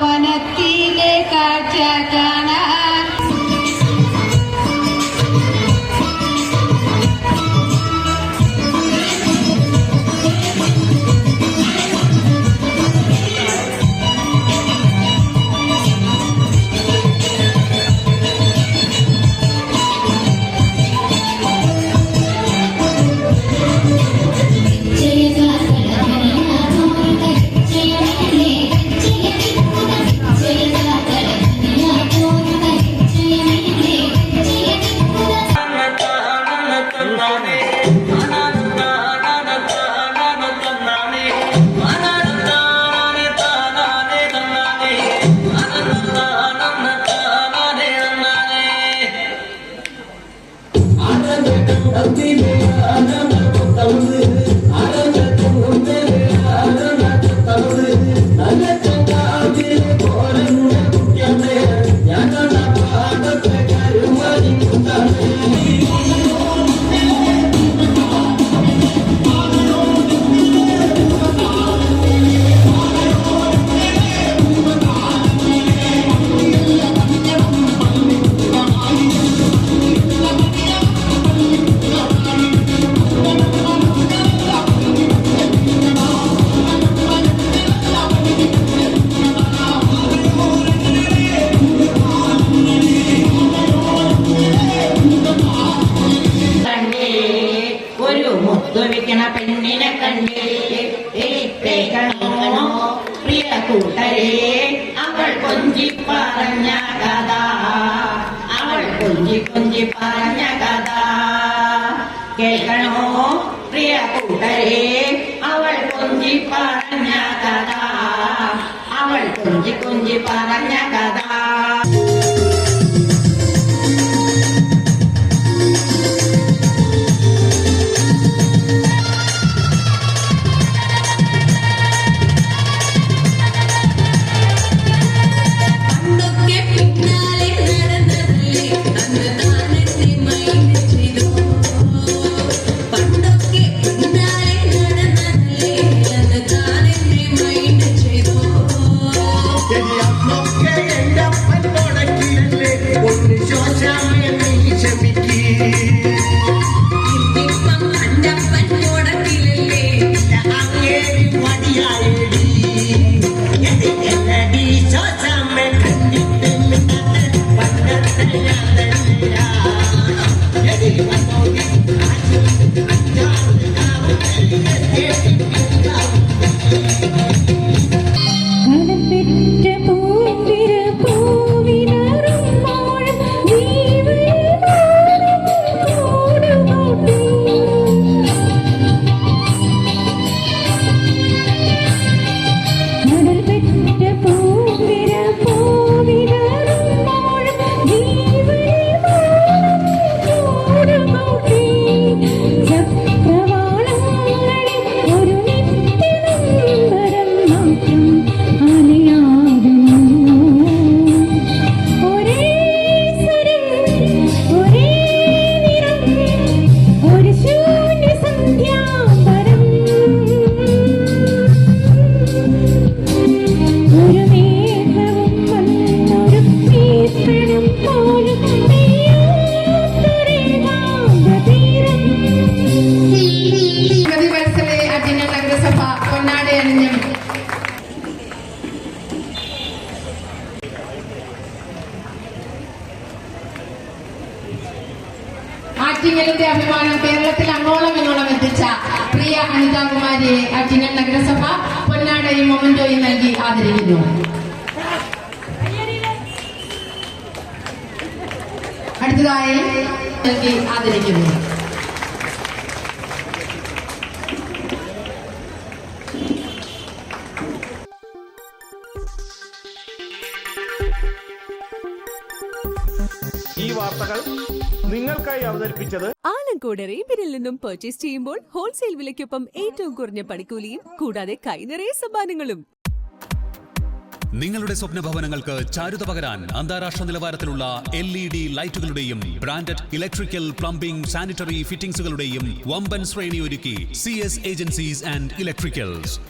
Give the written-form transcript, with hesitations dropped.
വനത്തിലെ കാഴ്ച കാണാൻ പെണ്ണിനെ കണ്ടേ പ്രിയ കൂട്ടരെ അവൾ കൊഞ്ചി പറഞ്ഞ കഥ അവൾ കൊഞ്ചി കൊഞ്ചി പറഞ്ഞ കഥ കേൾക്കണോ പ്രിയ കൂട്ടരെ അവൾ കൊഞ്ചി പറഞ്ഞ കഥ അവൾ കൊഞ്ചി കൊഞ്ചി പറഞ്ഞ കഥ ആറ്റിങ്ങലിന്റെ അഭിമാനം കേരളത്തിൽ അങ്ങോളം ഇങ്ങോളം എത്തിച്ച പ്രിയ അനിതാകുമാരിയെ ആറ്റിങ്ങൽ നഗരസഭ പൊന്നാടയും മൊമന്റോയും നൽകി ആദരിക്കുന്നു. അടുത്തതായി നൽകി ആദരിക്കുന്നു. ഈ വാർത്തകൾ നിങ്ങൾക്കായി അവതരിപ്പിച്ചത് ആലങ്കോട് റേബിനിൽ നിന്നും പർച്ചേസ് ചെയ്യുമ്പോൾ ഹോൾസെയിൽ വിലയ്ക്കൊപ്പം ഏറ്റവും കുറഞ്ഞ പണിക്കൂലിയും കൂടാതെ കൈനിറയെ സമ്മാനങ്ങളും. നിങ്ങളുടെ സ്വപ്ന ഭവനങ്ങൾക്ക് ചാരുത പകരാൻ അന്താരാഷ്ട്ര നിലവാരത്തിലുള്ള LED ലൈറ്റുകളുടെയും ബ്രാൻഡഡ് ഇലക്ട്രിക്കൽ, പ്ലംബിംഗ്, സാനിറ്ററി ഫിറ്റിംഗ്സുകളുടെയും വമ്പൻ ശ്രേണി ഒരുക്കി CS ഏജൻസീസ് ആൻഡ് ഇലക്ട്രിക്കൽസ്.